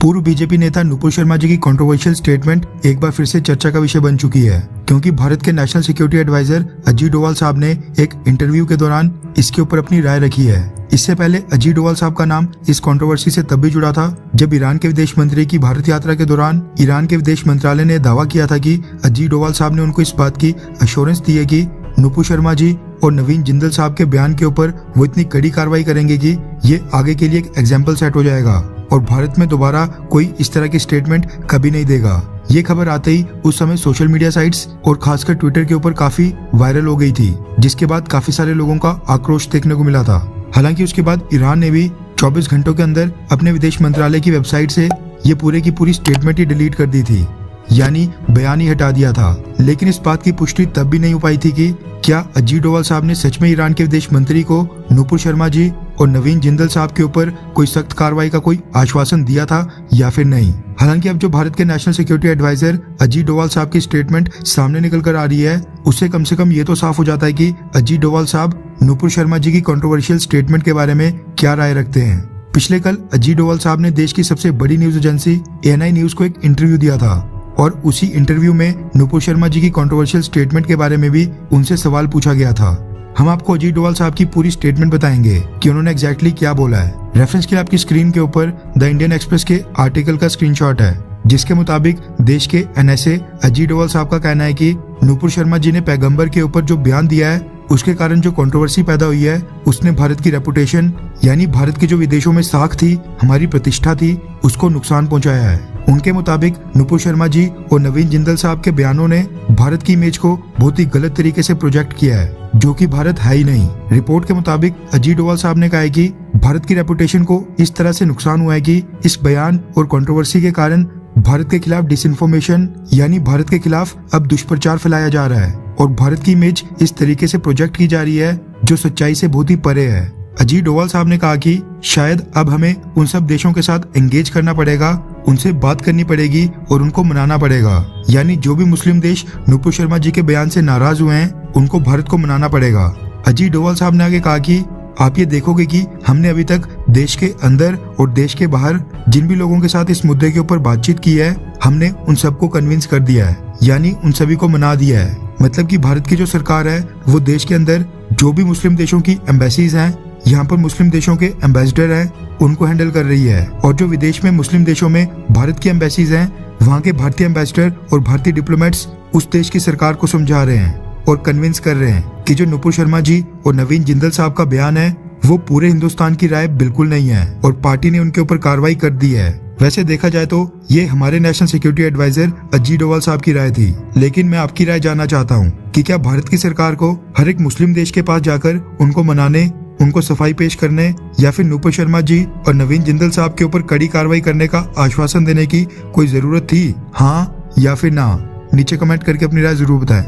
पूर्व बीजेपी नेता नुपुर शर्मा जी की कंट्रोवर्शियल स्टेटमेंट एक बार फिर से चर्चा का विषय बन चुकी है, क्योंकि भारत के national security adviser Ajit Doval sahab ने एक इंटरव्यू के दौरान इसके ऊपर अपनी राय रखी है। इससे पहले अजीत डोवाल साहब का नाम इस कंट्रोवर्सी से तब भी जुड़ा था जब ईरान के विदेश मंत्री की भारत यात्रा के दौरान ईरान के विदेश मंत्रालय ने दावा किया था कि अजीत डोवाल साहब ने उनको इस बात की अश्योरेंस दी है कि नुपुर शर्मा जी और नवीन जिंदल साहब के बयान के ऊपर वो इतनी कड़ी कार्रवाई करेंगे कि ये आगे के लिए एक एग्जाम्पल सेट हो जाएगा और भारत में दोबारा कोई इस तरह की स्टेटमेंट कभी नहीं देगा। ये खबर आते ही उस समय सोशल मीडिया साइट्स और खासकर ट्विटर के ऊपर काफी वायरल हो गई थी, जिसके बाद काफी सारे लोगों का आक्रोश देखने को मिला था। हालांकि उसके बाद ईरान ने भी 24 घंटों के अंदर अपने विदेश मंत्रालय की वेबसाइट से ये पूरे की पूरी स्टेटमेंट ही डिलीट कर दी थी, यानी बयान ही हटा दिया था। लेकिन इस बात की पुष्टि तब भी नहीं हो पाई थी कि क्या अजीत डोवाल साहब ने सच में ईरान के विदेश मंत्री को नुपुर शर्मा जी और नवीन जिंदल साहब के ऊपर कोई सख्त कार्रवाई का कोई आश्वासन दिया था या फिर नहीं। हालांकि अब जो भारत के national security adviser Ajit Doval sahab की स्टेटमेंट सामने निकल कर आ रही है, उससे कम से कम ये तो साफ हो जाता है कि अजीत डोवाल साहब नुपुर शर्मा जी की कंट्रोवर्शियल स्टेटमेंट के बारे में क्या राय रखते हैं। पिछले कल अजीत डोवाल साहब ने देश की सबसे बड़ी न्यूज एजेंसी ANI न्यूज को एक इंटरव्यू दिया था और उसी इंटरव्यू में नुपुर शर्मा जी की कंट्रोवर्शियल स्टेटमेंट के बारे में भी उनसे सवाल पूछा गया था। हम आपको अजीत डोवाल साहब की पूरी स्टेटमेंट बताएंगे कि उन्होंने एग्जैक्टली क्या बोला है। रेफरेंस के लिए आपकी स्क्रीन के ऊपर द इंडियन एक्सप्रेस के आर्टिकल का स्क्रीनशॉट है, जिसके मुताबिक देश के NSA अजीत डोवाल साहब का कहना है कि नुपुर शर्मा जी ने पैगंबर के ऊपर जो बयान दिया है उसके कारण जो कंट्रोवर्सी पैदा हुई है, उसने भारत की रेपुटेशन यानी भारत की जो विदेशों में साख थी, हमारी प्रतिष्ठा थी, उसको नुकसान पहुंचाया है। उनके मुताबिक नुपुर शर्मा जी और नवीन जिंदल साहब के बयानों ने भारत की इमेज को बहुत ही गलत तरीके से प्रोजेक्ट किया है, जो कि भारत है ही नहीं। रिपोर्ट के मुताबिक अजीत डोवाल साहब ने कहा है कि भारत की रेपुटेशन को इस तरह से नुकसान हुआ है कि इस बयान और कंट्रोवर्सी के कारण भारत के खिलाफ डिसइंफॉर्मेशन यानी भारत के खिलाफ अब दुष्प्रचार फैलाया जा रहा है और भारत की इमेज इस तरीके से प्रोजेक्ट की जा रही है जो सच्चाई से बहुत ही परे है। अजीत डोवाल साहब ने कहा कि शायद अब हमें उन सब देशों के साथ एंगेज करना पड़ेगा, उनसे बात करनी पड़ेगी और उनको मनाना पड़ेगा, यानी जो भी मुस्लिम देश नुपुर शर्मा जी के बयान से नाराज हुए हैं उनको भारत को मनाना पड़ेगा। अजीत डोवाल साहब ने आगे कहा कि आप ये देखोगे कि हमने अभी तक देश के अंदर और देश के बाहर जिन भी लोगों के साथ इस मुद्दे के ऊपर बातचीत की है, हमने उन सबको कन्विंस कर दिया है, यानी उन सभी को मना दिया है। मतलब कि भारत की जो सरकार है वो देश के अंदर जो भी मुस्लिम देशों की एम्बेसीज हैं, यहाँ पर मुस्लिम देशों के एम्बेसडर हैं, उनको हैंडल कर रही है। और जो विदेश में मुस्लिम देशों में भारत की एम्बेसीज हैं, वहाँ के भारतीय एम्बेसडर और भारतीय डिप्लोमेट्स उस देश की सरकार को समझा रहे हैं और कन्विंस कर रहे हैं कि जो नुपुर शर्मा जी और नवीन जिंदल साहब का बयान है वो पूरे हिंदुस्तान की राय बिल्कुल नहीं है और पार्टी ने उनके ऊपर कार्रवाई कर दी है। वैसे देखा जाए तो ये हमारे national security adviser Ajit Doval sahab की राय थी, लेकिन मैं आपकी राय जानना चाहता हूँ कि क्या भारत की सरकार को हर एक मुस्लिम देश के पास जाकर उनको मनाने, उनको सफाई पेश करने या फिर नुपुर शर्मा जी और नवीन जिंदल साहब के ऊपर कड़ी कार्रवाई करने का आश्वासन देने की कोई जरूरत थी, हाँ या फिर ना? नीचे कमेंट करके अपनी राय जरूर बताएं।